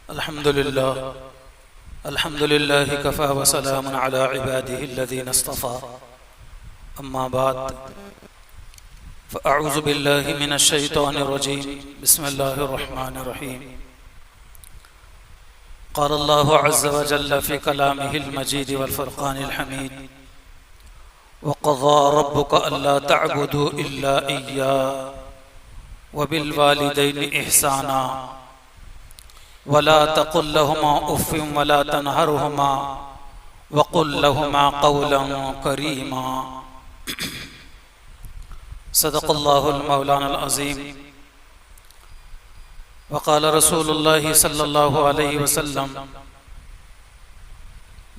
अल्हम्दुलिल्लाह कफ़ा व सलामुन अला इबादिहि अल्लज़ीना इस्तफ़ा अम्मा बाद फ़अऊज़ु बिल्लाहि मिनश शैतानिर रजीम बिस्मिल्लाहिर रहमानिर रहीम क़ाल अल्लाहु अज़्ज़ व जल्ल फ़ी कलामिहिल मजीद वल फ़ुरक़ानिल हमीद व क़ज़ा रब्बुका अल्ला तअबुदू इल्ला इय्याहु व बिल वालिदैनि इहसाना वला तक़ुल लहुमा उफ़्फ़िन वला तनहरहुमा वक़ुल लहुमा क़ौलन करीमा। सदक़ल्लाहुल मौलानाल अज़ीम। वक़ाल रसूलुल्लाहि सल्लल्लाहु अलैहि वसल्लम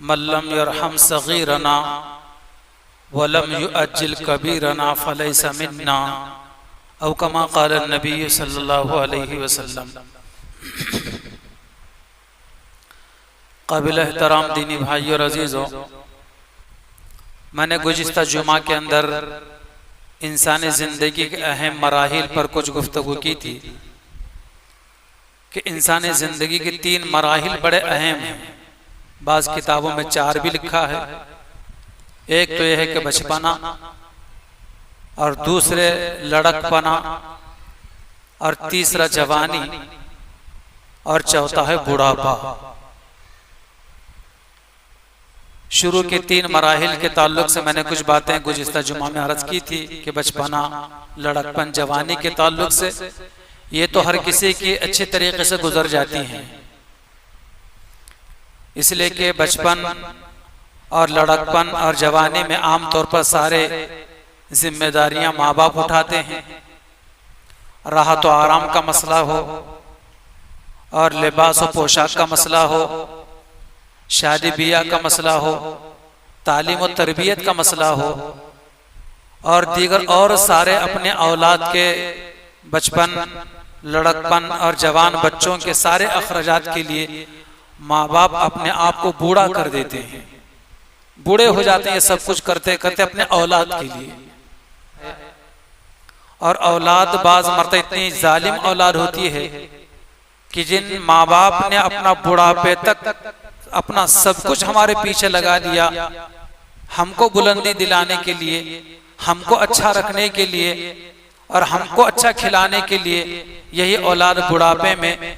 मन लम यरहम सग़ीरना वलम युअज्जिल कबीरना फ़लैसा मिन्ना औ कमा क़ाल नबी सल्लल्लाहु अलैहि वसल्लम। काबिल एहतराम दीनी भाइयों और अजीज़ों, मैंने गुज़िश्ता जुमा के अंदर इंसानी ज़िंदगी के अहम मराहिल पर कुछ गुफ्तगू की थी कि इंसानी ज़िंदगी के 3 मराहिल बड़े अहम हैं। बाज़ किताबों में 4 भी लिखा है। एक तो यह है कि बचपना, और दूसरे लड़कपना, और तीसरा जवानी, और चौथा है बुढ़ापा। शुरू के 3 मराहिल के ताल्लुक से मैंने कुछ बातें गुज़िश्ता जुमा में अर्ज़ की थी कि बचपना, लड़कपन, जवानी के ताल्लुक से ये तो हर किसी की अच्छे तरीके से गुजर जाती हैं, इसलिए कि बचपन और लड़कपन और जवानी में आम तौर पर सारे जिम्मेदारियां माँ बाप उठाते हैं। राहत और आराम का मसला हो, और लिबास और पोशाक का मसला हो, शादी बियाह का मसला हो, तालीम और तरबियत का मसला हो, और दीगर और सारे अपने औलाद के बचपन, लड़कपन और जवान बच्चों के सारे अखराजात के लिए माँ बाप अपने आप को बूढ़ा कर देते हैं। बूढ़े हो जाते हैं सब कुछ करते करते अपने औलाद के लिए। और औलाद बाज मरतबा इतनी जालिम औलाद होती है कि जिन माँ बाप ने अपना बुढ़ापे तक अपना सब कुछ हमारे पीछे लगा दिया, हमको बुलंदी दिलाने के लिए, हमको अच्छा रखने के लिए और हमको अच्छा खिलाने के लिए, यही औलाद बुढ़ापे में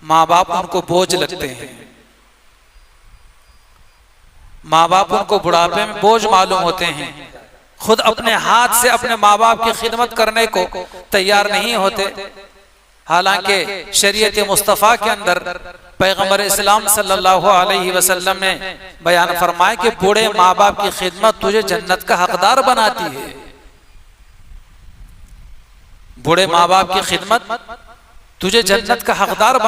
माँ बाप उनको बोझ लगते हैं। माँ बाप उनको बुढ़ापे में बोझ मालूम होते हैं। खुद अपने हाथ से अपने माँ बाप की खिदमत करने को तैयार नहीं होते। हालांकि शरीयत मुस्तफ़ा के अंदर पैगम्बर इस्लाम सल्लल्लाहु अलैहि वसल्लम ने बयान फरमाया कि बूढ़े माँ बाप की खिदमत तुझे जन्नत का हकदार बनाती है। बूढ़े माँ बाप की खिदमत तुझे जन्नत का हकदार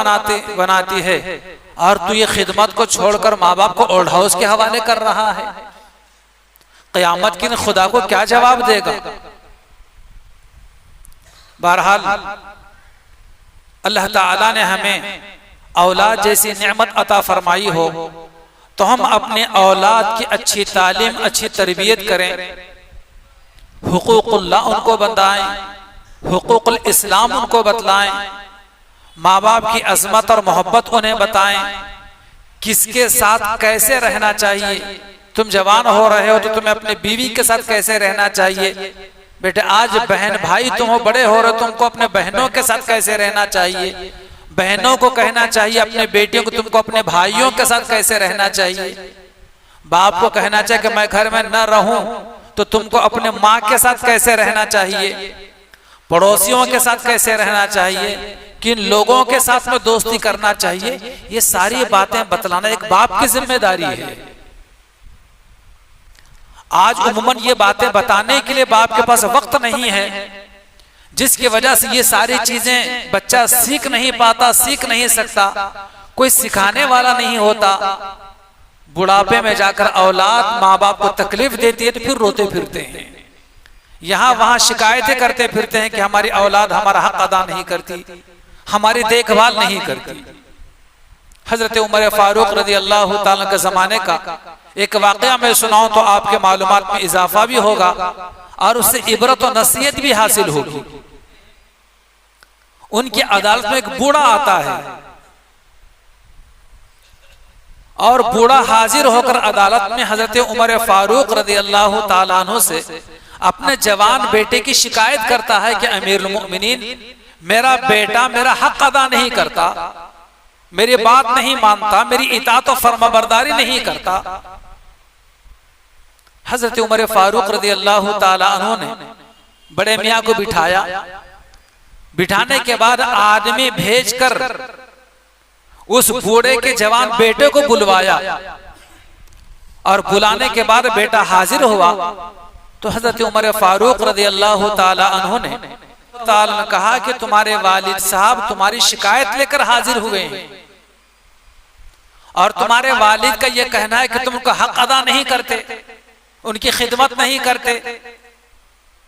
बनाती है, और तू ये खिदमत को छोड़कर माँ बाप को ओल्ड हाउस के हवाले कर रहा है। क़यामत के दिन खुदा को क्या जवाब देगा? बहरहाल अल्लाह ताला ने हमें औलाद जैसी नेमत अता फरमाई हो तो हम अपने औलाद की अच्छी तालीम, अच्छी तरबियत करें, हुकूकुल्लाह उनको बताएं, हुकूकुल इस्लाम उनको बतलाएं, माँ बाप की अज़मत और मोहब्बत उन्हें बताएं, किसके साथ कैसे रहना चाहिए। तुम जवान हो रहे हो तो तुम्हें अपने बीवी के साथ कैसे रहना चाहिए। बेटे आज बहन भाई तुम हो, बड़े हो रहे हो, तुमको अपने बहनों के साथ कैसे रहना चाहिए। बहनों को कहना चाहिए अपने बेटियों को तुमको अपने भाइयों के साथ कैसे रहना चाहिए। बाप को कहना चाहिए कि मैं घर में न रहूं तो तुमको अपने माँ के साथ कैसे रहना चाहिए, पड़ोसियों के साथ कैसे रहना चाहिए, किन लोगों के साथ में दोस्ती करना चाहिए। ये सारी बातें बतलाना एक बाप की जिम्मेदारी है। आज उम्मन ये बातें बताने के लिए बाप के पास वक्त नहीं है, जिसकी वजह से ये सारी चीजें बच्चा सीख नहीं पाता, सीख नहीं सकता, कोई सिखाने वाला नहीं होता। बुढ़ापे में जाकर औलाद माँ बाप को तकलीफ देती है तो फिर रोते फिरते हैं, यहाँ वहां शिकायतें करते फिरते हैं कि हमारी औलाद हमारा हक अदा नहीं करती, हमारी देखभाल नहीं करती। हजरत उमर फारूक रज़ी अल्लाह ताला के जमाने का एक वाकया मैं सुनाऊं तो आपके मालूमात में इजाफा भी होगा और उससे इबरत और नसीहत भी हासिल होगी। उनकी अदालत में एक बूढ़ा आता है और बूढ़ा हाजिर होकर अदालत में हजरत उमर फारूक रज़ी अल्लाह ताला अन्हु से अपने जवान बेटे की शिकायत करता है कि अमीरुल मोमिनीन, मेरा बेटा मेरा हक अदा नहीं करता, मेरी बात नहीं मानता, मेरी इताअत और फर्माबरदारी नहीं करता। हजरत उमर फारूक रज़ी अल्लाह ताला अन्हु ने बड़े मियाँ को बिठाया। बिठाने के बाद आदमी भेजकर उस बूढ़े के जवान बेटे को बुलवाया और बुलाने के बाद बेटा हाजिर हुआ तो हजरत उमर फारूक रज़ी अल्लाह ताला अन्हु ने कहा कि तुम्हारे वालिद साहब तुम्हारी शिकायत लेकर हाजिर हुए हैं और तुम्हारे वालिद का यह कहना है कि तुम उनका हक अदा नहीं करते, उनकी खिदमत नहीं करते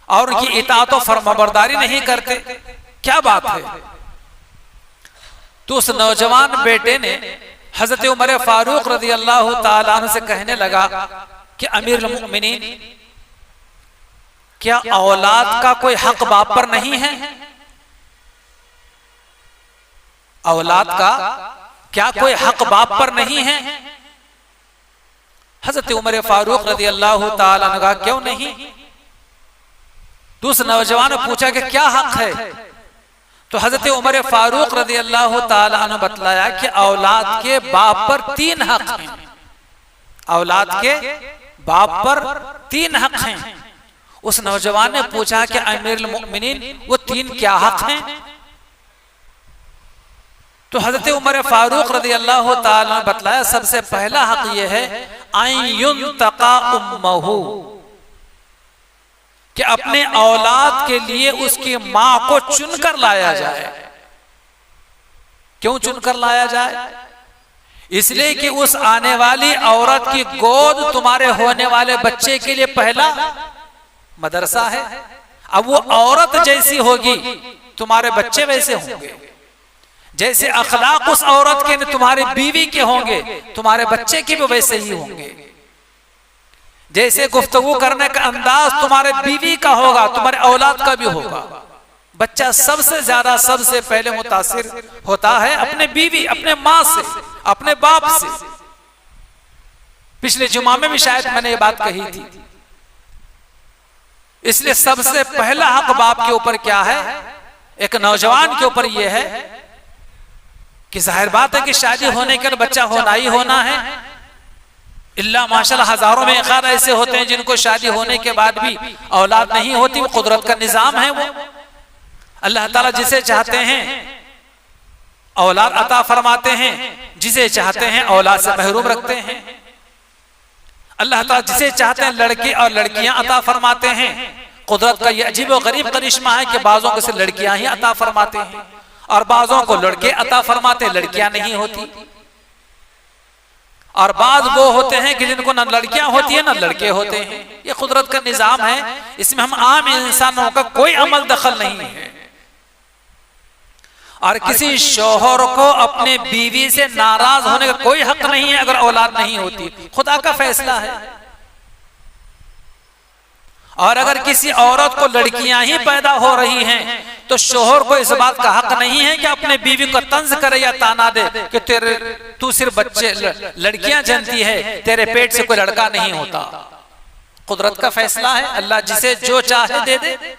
और उनकी इताअत और फर्माबरदारी नहीं करते, क्या बात है? तो उस नौजवान बेटे ने हजरत उमर फारूक रज़ी अल्लाह ताला अन्हु से कहने लगा कि अमीरुल मोमिनीन, क्या औलाद का कोई हक बाप पर नहीं है? औलाद का क्या कोई हक बाप पर नहीं है? हजरत उमर फारूक रज़ी अल्लाह ताला अन्हु ने कहा क्यों नहीं? तो उस नौजवान ने पूछा कि क्या हक है? तो हजरत उमर फारूक रज़ी अल्लाह ताला अन्हु ने बतलाया कि औलाद के बाप पर 3 हक हैं। औलाद के बाप पर 3 हक हैं। उस नौजवान ने पूछा कि अमीरुल मोमिनीन वो 3 क्या हक हैं? तो हजरत उमर फारूक रज़ी अल्लाह ताला ने बतलाया सबसे पहला हक ये है अय्युन्तका उम्महु, कि अपने औलाद के लिए उसकी मां को चुनकर लाया जाए। क्यों चुनकर लाया जाए? इसलिए कि उस आने वाली औरत की गोद तुम्हारे होने वाले बच्चे के लिए पहला मदरसा है। अब वो औरत जैसी होगी तुम्हारे बच्चे वैसे होंगे, जैसे अखलाक उस औरत के तुम्हारे बीवी के होंगे तुम्हारे बच्चे के भी वैसे ही होंगे। जैसे गुफ्तगू करने का अंदाज तुम्हारे बीवी का होगा तुम्हारे औलाद का भी होगा। बच्चा सबसे ज्यादा सबसे पहले मुतासिर होता है अपने बीवी, अपने माँ से, अपने बाप से। पिछले जुमा में भी शायद मैंने ये बात कही थी। इसलिए सबसे पहला हक बाप के ऊपर क्या है? एक नौजवान के ऊपर यह है कि जाहिर बात है कि शादी होने के बाद बच्चा होना ही होना है। इल्ला माशाल्लाह हजारों में एक ऐसे होते हैं जिनको शादी होने के बाद भी औलाद नहीं होती। वो कुदरत का निजाम है। वो अल्लाह ताला जिसे चाहते हैं औलाद अता फरमाते हैं, जिसे चाहते हैं औलाद से महरूम रखते हैं। अल्लाह ताला जिसे चाहते हैं लड़के और लड़कियां अता फरमाते हैं। कुदरत का यह अजीब और गरीब करिश्मा है कि बाजों को सिर्फ लड़कियां ही अता फरमाते हैं और बाजों को लड़के अता फरमाते, लड़कियां नहीं होती। और बाद वो होते हैं कि जिनको न लड़कियां होती है न लड़के होते हैं। ये कुदरत का निजाम है, इसमें हम आम इंसानों का कोई अमल दखल नहीं है। और किसी शौहर को अपने बीवी से नाराज होने का कोई हक नहीं है अगर औलाद नहीं होती, खुदा का फैसला है। और अगर किसी औरत को लड़कियां ही पैदा हो रही हैं तो शौहर को इस बात का हक नहीं है कि अपने बीवी को तंज करे या ताना दे कि तू सिर्फ बच्चे लड़कियां जनती है, तेरे पेट से कोई लड़का नहीं होता। कुदरत का फैसला है, अल्लाह जिसे जो चाहे दे दे।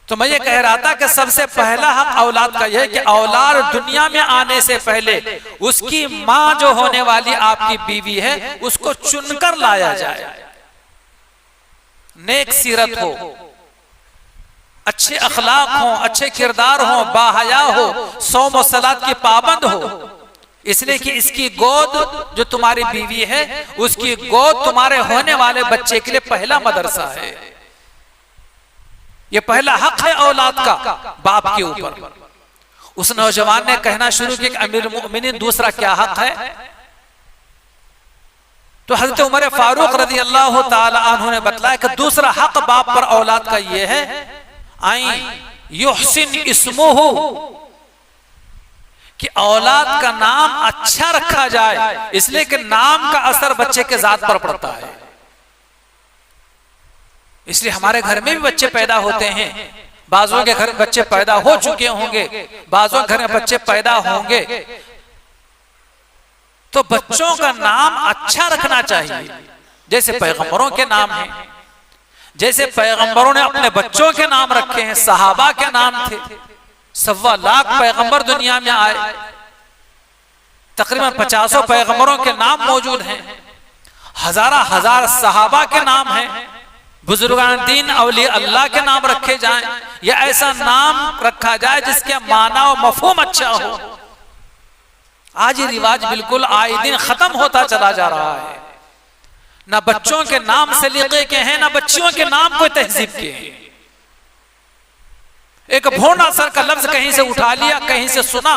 तो मैं ये कह रहा था कि सबसे पहला हक औलाद का यह है कि औलाद दुनिया में आने से पहले उसकी मां जो होने वाली आपकी बीवी है उसको चुनकर लाया जाए। नेक सीरत हो, अच्छे अखलाक हो, अच्छे किरदार हो, बाहया हो, सौम और सलात की पाबंद हो। इसलिए कि इसकी गोद जो तुम्हारी बीवी है उसकी गोद तुम्हारे होने वाले बच्चे के लिए पहला मदरसा है। यह पहला हक है औलाद का बाप के ऊपर। उस नौजवान ने कहना शुरू किया कि अमीरुल मोमिनीन दूसरा क्या हक है? तो हजरत उमर फारूक रज़ी अल्लाह ताला अन्हु ने बतलाया कि दूसरा हक बाप पर औलाद का यह है आई युहसिन इस्मुहु, कि औलाद का नाम अच्छा रखा जाए। इसलिए कि नाम का असर बच्चे के जात पर पड़ता है। इसलिए हमारे घर में भी बच्चे पैदा होते हैं, बाजों के घर में बच्चे पैदा हो चुके होंगे, बाजों के घर में बच्चे पैदा होंगे, तो बच्चों का नाम अच्छा रखना चाहिए। जैसे पैगंबरों के नाम हैं, जैसे पैगंबरों ने अपने बच्चों के नाम रखे हैं, सहाबा के नाम थे, 1.25 लाख पैगंबर दुनिया में आए, तकरीबन 50 पैगंबरों के नाम मौजूद हैं, हजार सहाबा के नाम हैं, बुजुर्गान दीन औलिया अल्लाह के नाम रखे जाएं, या ऐसा नाम रखा जाए जिसके माना और मफहूम अच्छा हो। आज ये रिवाज बिल्कुल आए दिन खत्म होता चला जा रहा है। ना बच्चों के नाम सलीके के हैं, ना बच्चियों के नाम कोई तहजीब के हैं। एक भोना सर का लफ्ज कहीं से उठा लिया, कहीं से सुना,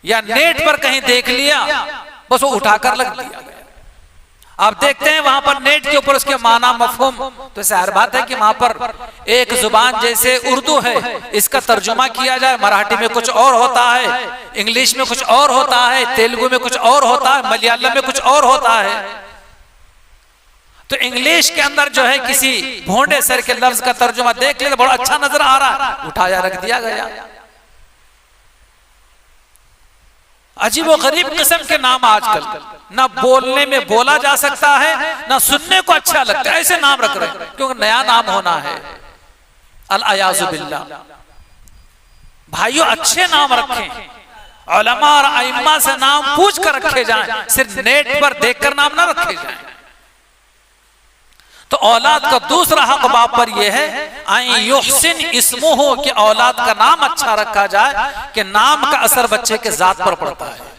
या नेट पर कहीं देख लिया, बस वो उठाकर लग दिया। आप देखते हैं वहां पर नेट के ऊपर उसके माना मफहूम, तो जाहिर बात है कि वहां पर एक जुबान जैसे उर्दू है, इसका तर्जुमा किया जाए, मराठी में कुछ और होता है, इंग्लिश में कुछ और होता है, तेलुगु में कुछ और होता है, मलयालम में कुछ और होता है। तो इंग्लिश के अंदर जो है किसी भोंडे सर के लफ्ज का तर्जुमा देख ले तो बड़ा अच्छा नजर आ रहा है, उठाया रख दिया गया। अजीब व गरीब किस्म के नाम आजकल, ना बोलने में बोला जा सकता है, ना सुनने को अच्छा लगता है, ऐसे नाम रख रहे हैं, क्योंकि नया नाम होना है। अल-अयाज़ु बिल्लाह। भाइयों, अच्छे नाम रखें, उलमा और अइम्मा से नाम पूछ कर रखे जाएं, सिर्फ नेट पर देखकर नाम ना रखे जाएं। तो औलाद का दूसरा हक बाप पर यह है आई युहसिन इस्मुहु, कि औलाद का नाम अच्छा रखा जाए, कि नाम का असर बच्चे के जात पर पड़ता है।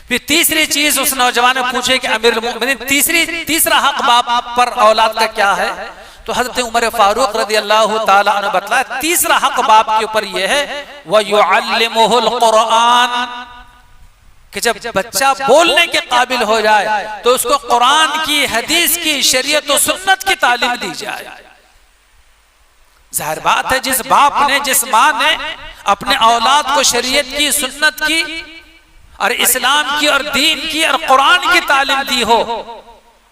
फिर तीसरी चीज उस नौजवान ने पूछे कि अमीरुल मोमिनीन तीसरा हक बाप पर औलाद का क्या है? तो हजरत उमर फारूक रज़ियल्लाहु ताला अन्हु बतलाया तीसरा हक बाप के ऊपर यह है व युअल्लिमुहुल कुरान, कि जब बच्चा बोलने के काबिल हो जाए तो उसको कुरान की, हदीस की, शरीयत और सुन्नत की तालीम दी जाए। जाहिर बात है जिस बाप ने, जिस माँ ने अपने औलाद को शरीयत की, सुन्नत की और इस्लाम की और दीन की और कुरान की तालीम दी हो,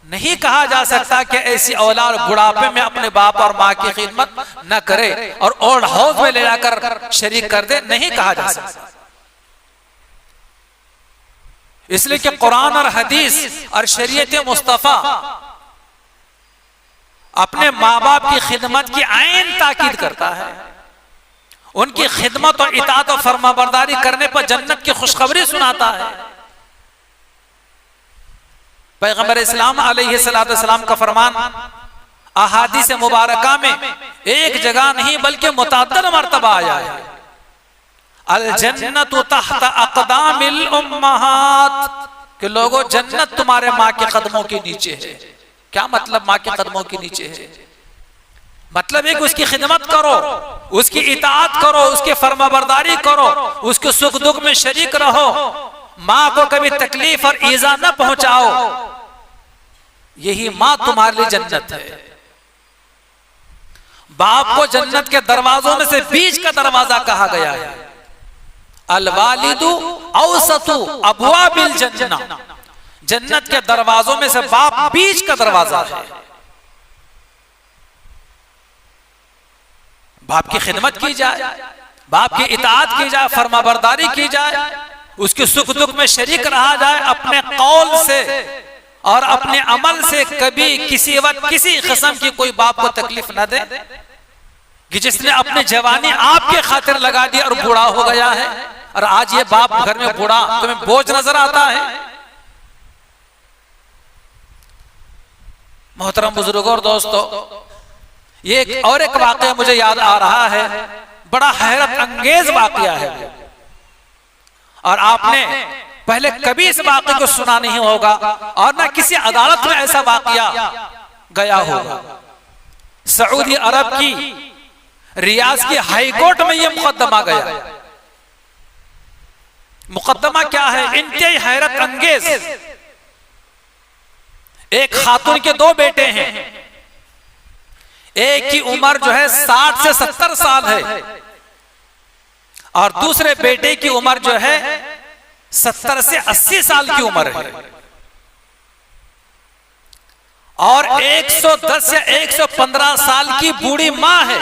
नहीं कहा जा सकता कि ऐसी औलाद बुढ़ापे में अपने बाप और माँ की खिदमत न करे और ओल्ड हाउस में ले जाकर शरीक कर दे, नहीं कहा जा सकता। इसलिए कि कुरान और हदीस और शरीयत मुस्तफा अपने माँ बाप की खिदमत की आईन ताकीद करता है। उनकी खिदमत और इताअत और फरमाबरदारी करने पर जन्नत की खुशखबरी सुनाता है। पैगंबर इस्लाम अलैहिस्सलाम का फरमान अहादीस मुबारका में एक जगह नहीं बल्कि मुतअद्दिद मर्तबा आया है, अल जन्नतु तहत अक़दामिल उम्महात, कि लोगों जन्नत तुम्हारे माँ के कदमों के नीचे है। क्या मतलब माँ के कदमों के नीचे है? मतलब एक उसकी खिदमत करो, उसकी इताअत करो, उसकी फरमाबरदारी करो, उसके सुख दुख में शरीक रहो, माँ को कभी तकलीफ और ईजा न पहुंचाओ, यही माँ तुम्हारे लिए जन्नत है। बाप को जन्नत के दरवाजों में से बीच का दरवाजा कहा गया है। अल वालिदु औसतु अबवाबिल जन्नह, जन्नत के दरवाजों में से बाप बीच का दरवाजा है। बाप की खिदमत की जाए, बाप की इताअत की जाए, फरमाबरदारी की जाए, उसके सुख दुख में शरीक रहा जाए, अपने कौल से और अपने अमल से कभी किसी वक्त किसी किस्म की कोई बाप को तकलीफ न दे, कि जिसने अपनी जवानी आपके खातिर लगा दी और बूढ़ा हो गया है, और आज ये बाप घर में बूढ़ा तुम्हें बोझ नजर आता है। मोहतरम बुजुर्गों और दोस्तों, ये एक वाकया मुझे याद आ रहा है, बड़ा हैरत अंगेज वाकया है, और आपने पहले कभी इस वाकये को सुना नहीं होगा और ना किसी अदालत में ऐसा वाकया गया होगा। सऊदी अरब की रियाज की हाई कोर्ट में यह मुकदमा गया। मुकदमा क्या है? इंतहाई हैरत अंगेज। एक खातून के दो बेटे हैं, एक की उम्र जो है 60 से 70 साल है और दूसरे बेटे की उम्र जो है 70 से 80 साल की उम्र है। और 110 या 115 साल की बूढ़ी माँ है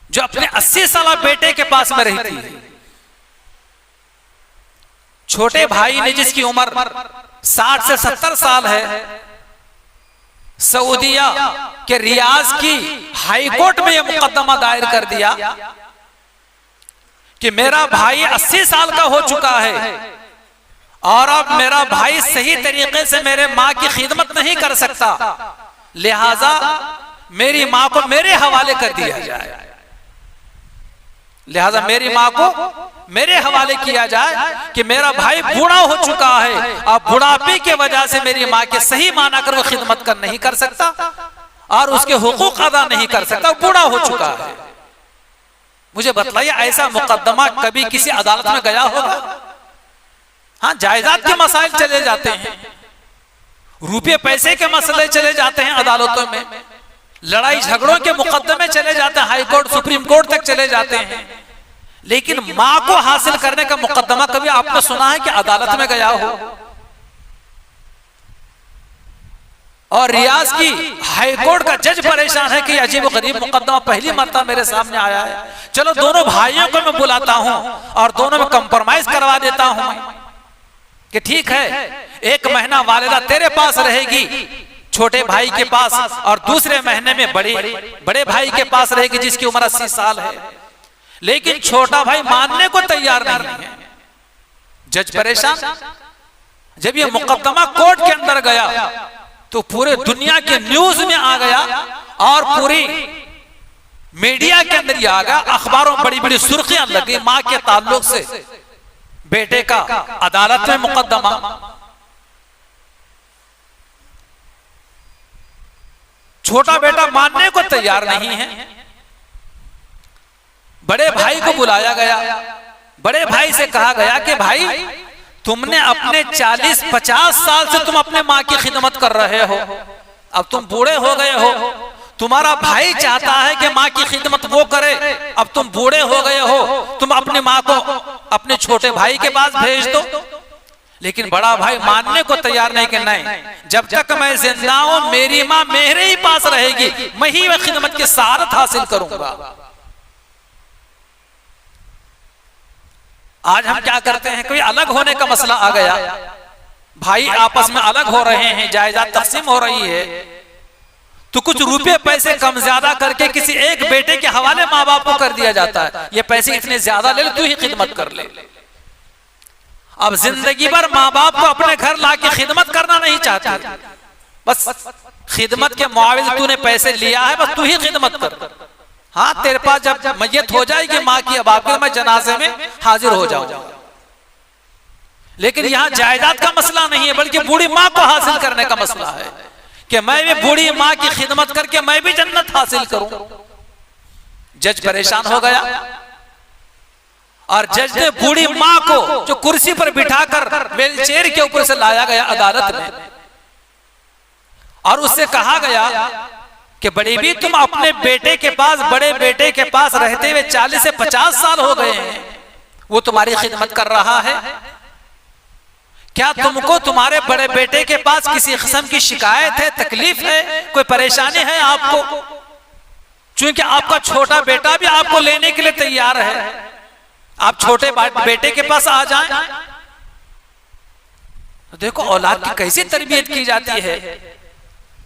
जो अपने 80 साल बेटे के पास में रहती है। छोटे भाई ने जिसकी उम्र 60 से 70 साल है, सऊदिया के रियाज की हाई कोर्ट में यह मुकदमा दायर कर दिया कि मेरा भाई 80 साल का हो चुका है और अब मेरा भाई सही तरीके से मेरे माँ की खिदमत नहीं कर सकता, लिहाजा मेरी माँ को मेरे हवाले कर दिया जाए। लिहाजा मेरी माँ को मेरे हवाले किया जाए कि मेरा भाई बूढ़ा हो चुका है, अब बुढ़ापे की वजह से मेरी माँ के सही माना कर वो खिदमत कर नहीं कर सकता और उसके हुकूक अदा नहीं कर सकता, बूढ़ा हो चुका है। मुझे बतलाइए, ऐसा मुकदमा कभी किसी अदालत में गया होगा? हाँ, जायदाद के मसाइल चले जाते हैं, रुपये पैसे के मसले चले जाते हैं अदालतों में, लड़ाई झगड़ों के मुकदमे चले जाते हैं, हाई कोर्ट सुप्रीम कोर्ट तक चले जाते हैं, लेकिन मां को हासिल करने का मुकदमा कभी आपने सुना है कि अदालत में गया हो? और रियाज की हाई कोर्ट का जज परेशान है कि अजीब गरीब मुकदमा पहली मर्तबा मेरे सामने आया है, चलो दोनों भाइयों को मैं बुलाता हूं और दोनों में कंप्रोमाइज करवा देता हूं कि ठीक है, 1 महीना वालिदा तेरे पास रहेगी छोटे भाई के पास और दूसरे महीने में बड़े भाई के पास रहेगी जिसकी उम्र 80 साल है। लेकिन छोटा भाई मानने को तैयार नहीं है। जज परेशान। जब ये मुकदमा कोर्ट के अंदर गया तो पूरे दुनिया के न्यूज में आ गया और पूरी मीडिया के अंदर ही आ गया, अखबारों में बड़ी बड़ी सुर्खियां लगी मां के ताल्लुक से, बेटे का अदालत में मुकदमा। छोटा बेटा मानने को तैयार नहीं है। बड़े भाई को बुलाया गया, बड़े भाई से कहा गया कि भाई तुमने अपने 40-50 साल से तुम अपने माँ की खिदमत कर रहे हो, अब तुम बूढ़े हो गए हो, तुम्हारा भाई चाहता है कि माँ की खिदमत वो करे, अब तुम बूढ़े हो गए हो, तुम अपनी माँ को अपने छोटे भाई के पास भेज दो। लेकिन बड़ा भाई मानने को तैयार नहीं कि नहीं, जब तक मैं जिंदा हूं मेरी माँ मेरे ही पास रहेगी, मैं ही वह खिदमत की सआदत हासिल करूंगा। आज हम क्या करते हैं, कोई अलग होने का मसला आ गया, भाई आपस में अलग हो रहे हैं, जायदाद तकसीम हो रही है, तो कुछ रुपए पैसे कम ज्यादा करके किसी एक बेटे के हवाले माँ बाप को कर दिया जाता है, ये पैसे इतने ज्यादा ले, तू ही खिदमत कर ले। अब जिंदगी भर माँ बाप को अपने घर लाके खिदमत करना नहीं चाहते, बस खिदमत के मुआविज तूने पैसे लिया है, बस तू ही खिदमत कर। हाँ, तेरे पास जब मैयत हो जाएगी माँ की, अब आपके मैं जनाजे में हाजिर हो जाऊंगा। लेकिन यहाँ जायदाद का मसला नहीं है, बल्कि बूढ़ी माँ को हासिल करने का मसला है कि मैं भी बूढ़ी माँ की खिदमत करके मैं भी जन्नत हासिल करूं। जज परेशान हो गया और जज ने बूढ़ी माँ को जो कुर्सी पर बिठाकर व्हीलचेयर के ऊपर से लाया गया अदालत में, और उससे कहा गया कि बड़ी भी तुम अपने बेटे के पास, बड़े बेटे के पास रहते हुए 40 से 50 साल हो गए हैं, वो तुम्हारी खिदमत कर रहा है, क्या तुमको तुम्हारे बड़े बेटे के पास किसी किस्म की शिकायत है, तकलीफ है, कोई परेशानी है आपको? क्योंकि आपका छोटा बेटा भी आपको लेने के लिए तैयार है, आप छोटे बेटे के पास आ जाएं। देखो औलाद की कैसी तरबियत की जाती है,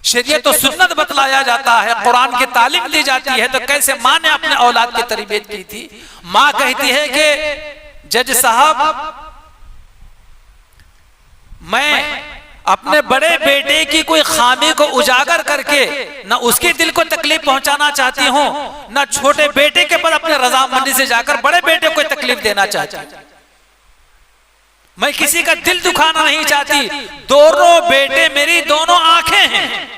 शरीयत और सुन्नत बतलाया जाता है, कुरान की तालीम दी जाती है, तो कैसे माँ ने अपने औलाद की तरबियत की थी। माँ कहती है कि जज साहब, मैं अपने बड़े बेटे की कोई खामी को उजागर करके न उसके दिल को तकलीफ पहुंचाना चाहती हूं, न छोटे बेटे के पर अपने रजामंदी से जाकर बड़े बेटे को तकलीफ देना चाहती हूं। मैं किसी का दिल दुखाना नहीं चाहती, दोनों बेटे मेरी दोनों आंखें हैं,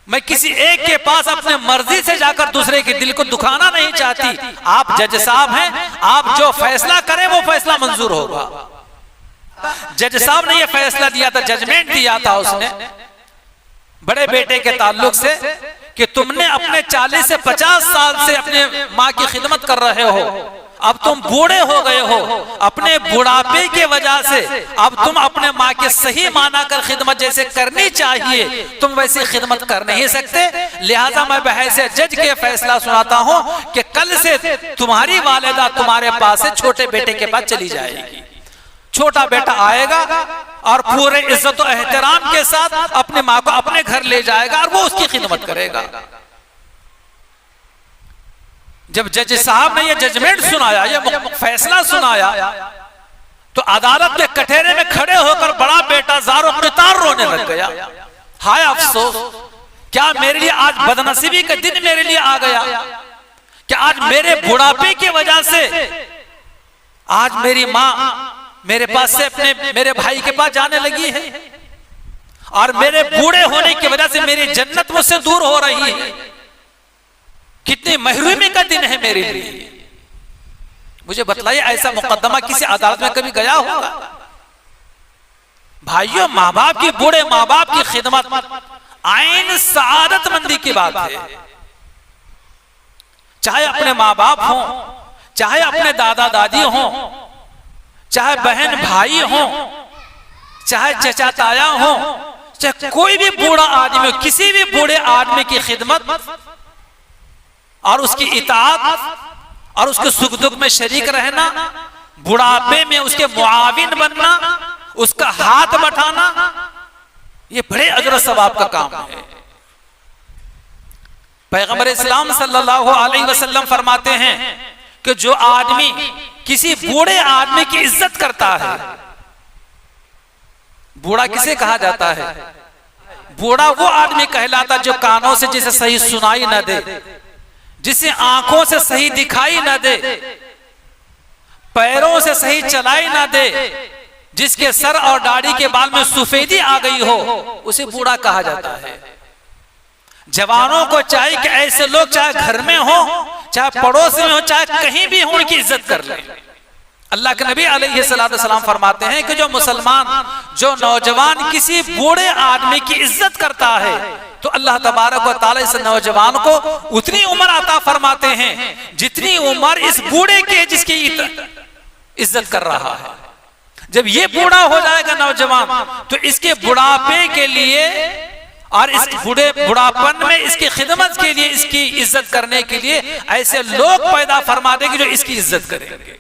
मैं किसी एक के पास अपने मर्जी से जाकर दूसरे के दिल को दुखाना नहीं चाहती। आप जज साहब हैं, आप जो फैसला करें वो फैसला मंजूर होगा। जज साहब ने ये फैसला दिया था, जजमेंट दिया था उसने बड़े बेटे के ताल्लुक से कि तुमने अपने 40 से 50 साल से अपने माँ की खिदमत कर रहे हो, अब तुम बूढ़े हो गए हो, अपने बुढ़ापे की वजह से अब तुम अपने माँ के सही माना कर खिदमत जैसे करनी चाहिए तुम वैसी खिदमत कर नहीं सकते। लिहाजा मैं बहस जज के फैसला सुनाता हूँ कि कल से तुम्हारी वालिदा तुम्हारे पास से छोटे बेटे के पास चली जाएगी। छोटा बेटा आएगा और पूरे इज्जत और एहतराम के साथ अपनी माँ को अपने घर ले जाएगा और वो उसकी खिदमत करेगा। जब जज साहब ने ये जजमेंट सुनाया, ये फैसला सुनाया, तो अदालत के कटहरे में खड़े होकर बड़ा बेटा ज़ारो क़ितार रोने लग गया। हाय अफसोस, क्या मेरे लिए आज बदनसीबी का दिन मेरे लिए आ गया? क्या आज मेरे बुढ़ापे की वजह से आज मेरी माँ मेरे पास से अपने मेरे भाई के पास जाने लगी है और मेरे बूढ़े होने की वजह से मेरी जन्नत मुझसे दूर हो रही है। कितनी महरूमी का दिन है मेरे लिए। मुझे बतलाइए, ऐसा मुकदमा किसी अदालत में कभी गया होगा? भाइयों, माँ बाप की, बूढ़े माँ बाप की खिदमत आइन सआदतमंदी की बात है। चाहे अपने माँ बाप हों, चाहे अपने दादा दादी हों, चाहे बहन भाई हों, चाहे चचा ताया हों, चाहे कोई भी बूढ़ा आदमी हो, किसी भी बूढ़े आदमी की खिदमत और उसकी इताअत और उसके सुख दुख में शरीक रहना, बुढ़ापे में उसके मुआविन बनना, उसका हाथ बटाना, ये बड़े अजर सवाब का काम है। पैगंबर इस्लाम सल्लल्लाहु अलैहि वसल्लम फरमाते हैं कि जो आदमी किसी बूढ़े आदमी की इज्जत करता है, बूढ़ा किसे कहा जाता है? बूढ़ा वो आदमी कहलाता जो कानों से जिसे सही सुनाई न दे, जिसे आंखों से सही दिखाई ना दे, पैरों से सही चलाई ना दे, जिसके सर और दाढ़ी के बाल में सफेदी आ गई हो, उसे बूढ़ा कहा जाता है। जवानों को चाहिए कि ऐसे लोग चाहे घर में हो, चाहे पड़ोस में हो, चाहे कहीं भी हो, उनकी इज्जत कर ले। अल्लाह के नबी अलैहिस्सलाम फरमाते हैं कि जो मुसलमान, जो नौजवान किसी बूढ़े आदमी की इज्जत करता है तो अल्लाह तबारक व तआला इस नौजवान को उतनी उम्र अता फरमाते हैं जितनी उम्र इस बूढ़े की है जिसकी इज्जत कर रहा है। जब ये बूढ़ा हो जाएगा नौजवान तो इसके बुढ़ापे के लिए और इस बुढ़ापन में इसकी खिदमत के लिए, इसकी इज्जत करने के लिए ऐसे लोग पैदा फरमा देंगे जो इसकी इज्जत करेंगे।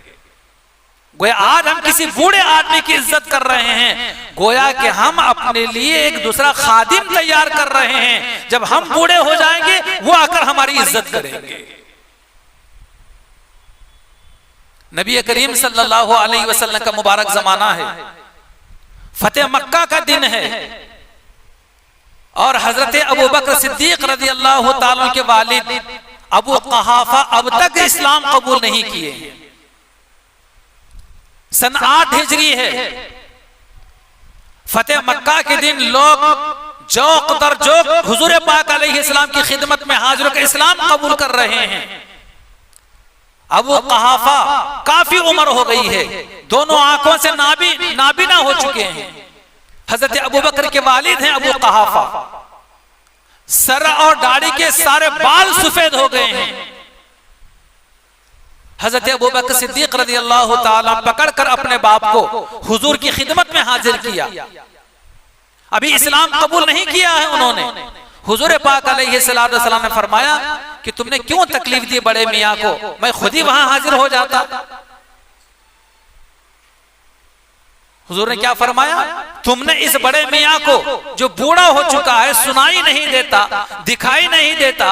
गोया आज हम किसी बूढ़े आदमी की इज्जत कर रहे हैं, गोया कि हम अपने लिए एक दूसरा खादिम तैयार कर रहे हैं। जब हम बूढ़े हो जाएंगे वो आकर हमारी इज्जत करेंगे। नबी करीम सल्लल्लाहु अलैहि वसल्लम का मुबारक जमाना है, फतेह मक्का का दिन है और हजरत अबू बकर सिद्दीक रज़ियल्लाहु ताला के वालिद अबू क़हाफ़ा अब तक इस्लाम कबूल नहीं किए। सन 8 हिजरी है। फतेह मक्का के दिन लोग जोक दर जोक हुजूर पाक अलैहिस्सलाम की खिदमत में हाजिर होकर इस्लाम कबूल कर रहे हैं। अबू क़हाफ़ा काफी उम्र हो गई है, दोनों आंखों से नाबीना हो चुके हैं। हजरत अबू बकर के वालिद हैं अबू क़हाफ़ा, सर और दाढ़ी के सारे बाल सफेद हो गए हैं। हजरत अबू बकर सिद्दीक रज़ियल्लाहु ताला पकड़कर अपने बाप को हुजूर की खिदमत में हाजिर किया। अभी इस्लाम कबूल नहीं किया है उन्होंने। हुजूर पाक अलैहिस्सलाम ने फरमाया कि तुमने क्यों तकलीफ दी बड़े मियाँ को, मैं खुद ही वहां हाजिर हो जाता। हुजूर ने क्या फरमाया, तुमने इस बड़े मियाँ को जो बूढ़ा हो चुका है, सुनाई नहीं देता, दिखाई नहीं देता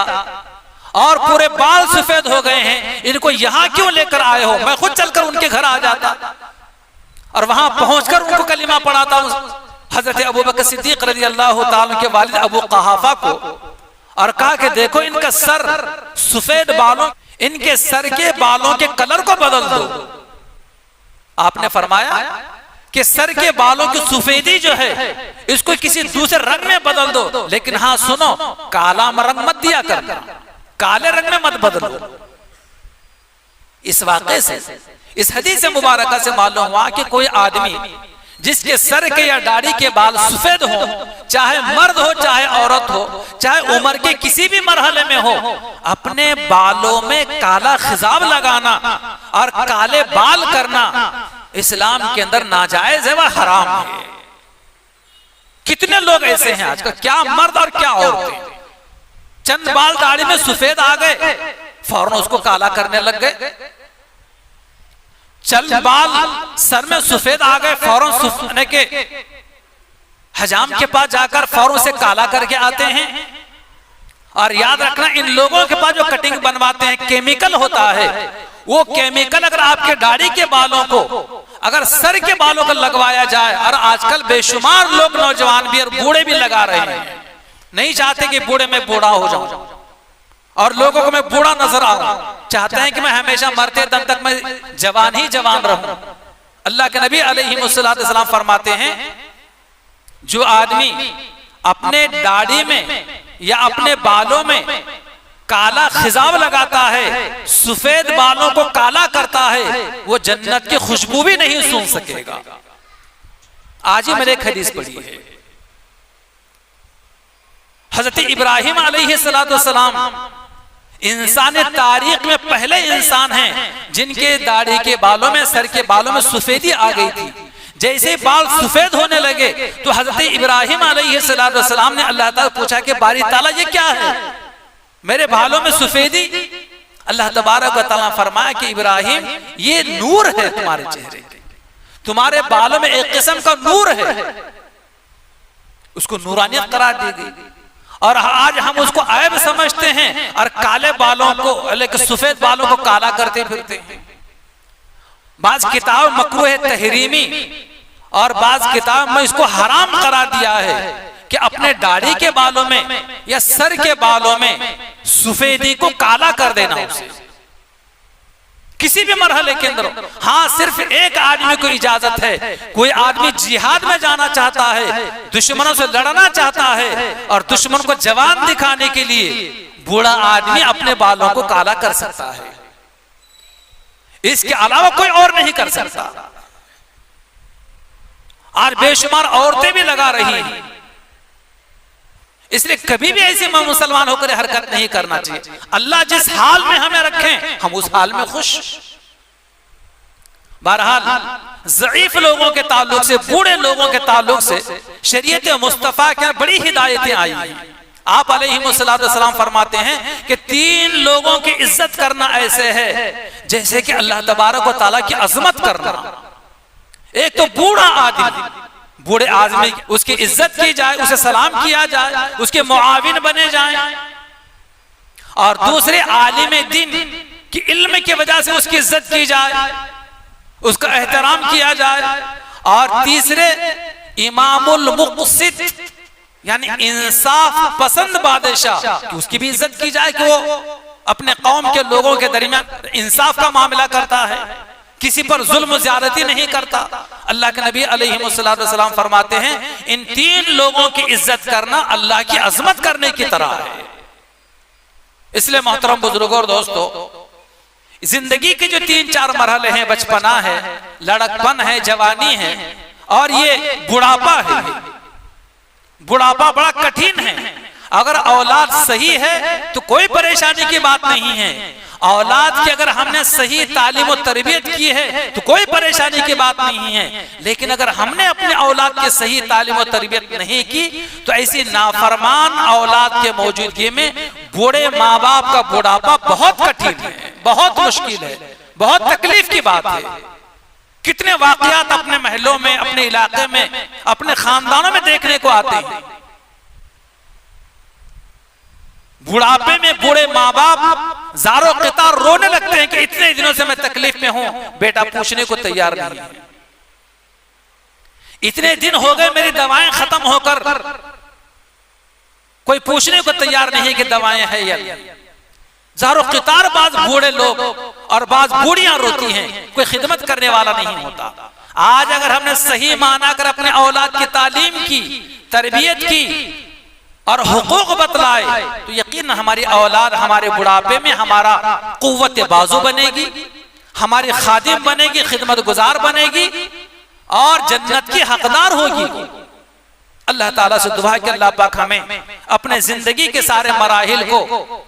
और पूरे बाल सफेद हो गए हैं, इनको यहां क्यों लेकर आए हो? मैं खुद चलकर उनके घर आ जाता और वहां पहुंचकर उनको कलिमा पढ़ाता हूं। हजरत अबू बकर सिद्दीक रज़ियल्लाहु ताला के वालिद अबू क़हाफ़ा को, और कहा कि देखो इनका सर सफेद बालों, इनके सर के बालों के कलर को बदल दो। आपने फरमाया कि सर के बालों की सफेदी जो है इसको किसी दूसरे रंग में बदल दो, लेकिन हाँ सुनो, काला रंग मत दिया करना, काले रंग में मत बदलो। इस वाक़े से, इस हदीस मुबारक से मालूम हुआ कि कोई आदमी जिसके सर के या दाढ़ी के बाल सफेद हो, चाहे मर्द हो चाहे औरत हो, चाहे उम्र के किसी भी मरहले में हो, अपने बालों में काला खिजाब लगाना और काले बाल करना इस्लाम के अंदर नाजायज है, वह हराम है। कितने लोग ऐसे हैं आजकल, क्या मर्द और क्या औरतें, चंद बाल दाढ़ी में सफेद आ गए, फौरन उसको काला करने लग गए। चल बाल सर में सफेद आ गए, फौरन सुफने के हजाम के पास जाकर फौरन से काला करके आते हैं। और याद रखना, इन लोगों के पास जो कटिंग बनवाते हैं केमिकल होता है, वो केमिकल अगर आपके दाढ़ी के बालों को, अगर सर के बालों को लगवाया जाए, और आजकल बेशुमार लोग नौजवान भी और बूढ़े भी लगा रहे हैं, नहीं चाहते कि बूढ़े में बूढ़ा हो जाऊं और लोगों को मैं बूढ़ा नजर आ रहा हूं, चाहते हैं कि मैं हमेशा मरते दम तक मैं जवान ही जवान रहूं। अल्लाह के नबी अलैहिस्सलाम फरमाते हैं, जो आदमी अपने दाढ़ी में या अपने बालों में काला खिजाब लगाता है, सफेद बालों को काला करता है, वो जन्नत की खुशबू भी नहीं सूंघ सकेगा। आज ही मैंने एक हदीस पढ़ी है, हजरत इब्राहिम अलैहिस्सलाम इंसानी तारीख में पहले इंसान हैं जिनके दाढ़ी के बालों में, सर के बालों में सफेदी आ गई थी। जैसे बाल सफेद होने लगे तो हजरत इब्राहिम अलैहिस्सलाम ने अल्लाह ताला पूछा कि बारी ताला ये क्या है, मेरे बालों में सफेदी? अल्लाह तबारक व तआला फरमाया कि इब्राहिम ये नूर है तुम्हारे चेहरे के, तुम्हारे बालों में एक किस्म का नूर है, उसको नूरानियत करार दी गई। और आज हम उसको ऐब समझते हैं और काले बालों को, लेकिन सफेद बालों को काला करते फिरते हैं। बाज किताब मकरूह तहरीमी और बाज किताब में इसको हराम करार दिया है कि अपने दाढ़ी के बालों में या सर के बालों में सफेदी को काला कर देना उसे किसी भी मरहले के अंदर। हाँ, सिर्फ एक आदमी को इजाजत है, कोई आदमी जिहाद में जाना चाहता है, दुश्मनों से लड़ना चाहता है और दुश्मन को जवान दिखाने के लिए बूढ़ा आदमी अपने बालों को काला कर सकता है, इसके अलावा कोई और नहीं कर सकता। आज बेशुमार औरतें भी लगा रही हैं, इसलिए कभी भी ऐसे मुसलमान होकर हरकत नहीं करना चाहिए। अल्लाह जिस हाल में हमें रखें हम उस हाल में खुश। बहरहाल ज़ईफ लोगों के ताल्लुक से, बूढ़े लोगों के ताल्लुक से शरीयत मुस्तफा के बड़ी हिदायतें आई हैं। आप अलैहिस्सलाम फरमाते हैं कि 3 लोगों की इज्जत करना ऐसे है जैसे कि अल्लाह तबारक व तआला की अजमत करना। एक तो बूढ़ा आदमी, बूढ़े आदमी उसकी इज्जत की जाए, उसे सलाम किया जाए, उसके मुआविन बने जाएं। और दूसरे आलिम दीन की इल्म की वजह से उसकी इज्जत की जाए, उसका एहतराम किया जाए। और तीसरे इमामुल मुक़सित यानी इंसाफ पसंद बादशाह, उसकी भी इज्जत की जाए कि वो अपने कौम के लोगों के दरमियान इंसाफ का मामला करता है, किसी पर जुल्म ज्यादती नहीं करता। अल्लाह के नबी अलैहिस्सलाम फरमाते हैं, इन 3 लोगों की इज्जत करना अल्लाह की अजमत करने की तरह है। इसलिए मोहतरम बुजुर्गों और दोस्तों, जिंदगी के जो 3-4 मरहले हैं, बचपना है, लड़कपन है, जवानी है और ये बुढ़ापा है। बुढ़ापा बड़ा कठिन है। अगर औलाद सही है तो कोई परेशानी की बात नहीं है। औलाद की अगर हमने सही तालीम और तरबियत की है तो कोई परेशानी की बात नहीं है। लेकिन अगर हमने अपने औलाद की सही तालीम और तरबियत नहीं की तो ऐसी नाफरमान औलाद के मौजूदगी में बूढ़े माँ बाप का बुढ़ापा बहुत कठिन है, बहुत मुश्किल है, बहुत तकलीफ की बात है। कितने वाकयात अपने महलों में, अपने इलाके में, अपने खानदानों में देखने को आते हैं। बुढ़ापे में बूढ़े माँ बाप ज़ारो क़ितार रोने लगते हैं कि इतने दिनों से मैं तकलीफ में हूं, बेटा पूछने को तैयार नहीं है। इतने दिन हो गए मेरी दवाएं खत्म होकर, कोई पूछने को तैयार नहीं कि दवाएं हैं या नहीं। ज़ारो क़ितार बाज बूढ़े लोग और बाज बूढ़ियां रोती हैं, कोई खिदमत करने वाला नहीं होता। आज अगर हमने सही माना कर अपने औलाद की तालीम की, तरबियत की और हुकूक बतलाए तो यकीन हमारी औलाद हमारे बुढ़ापे में हमारा कुव्वत बाजू बनेगी, हमारी खादिम बनेगी, खिदमत गुजार बनेगी और जन्नत की हकदार होगी। अल्लाह ताला से दुआ है कि अल्लाह पाक हमें अपने जिंदगी के सारे मराहिल को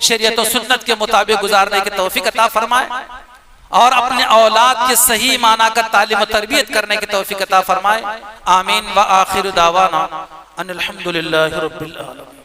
शरीयत और सुन्नत के मुताबिक गुजारने की तौफीक अता फरमाए और अपने औलाद के सही माना कर तालीम और तरबियत करने की तौफीक अता फरमाए। आमीन व आखिर दावाना अनिल हम्दुलिल्लाहि रब्बिल आलमीन।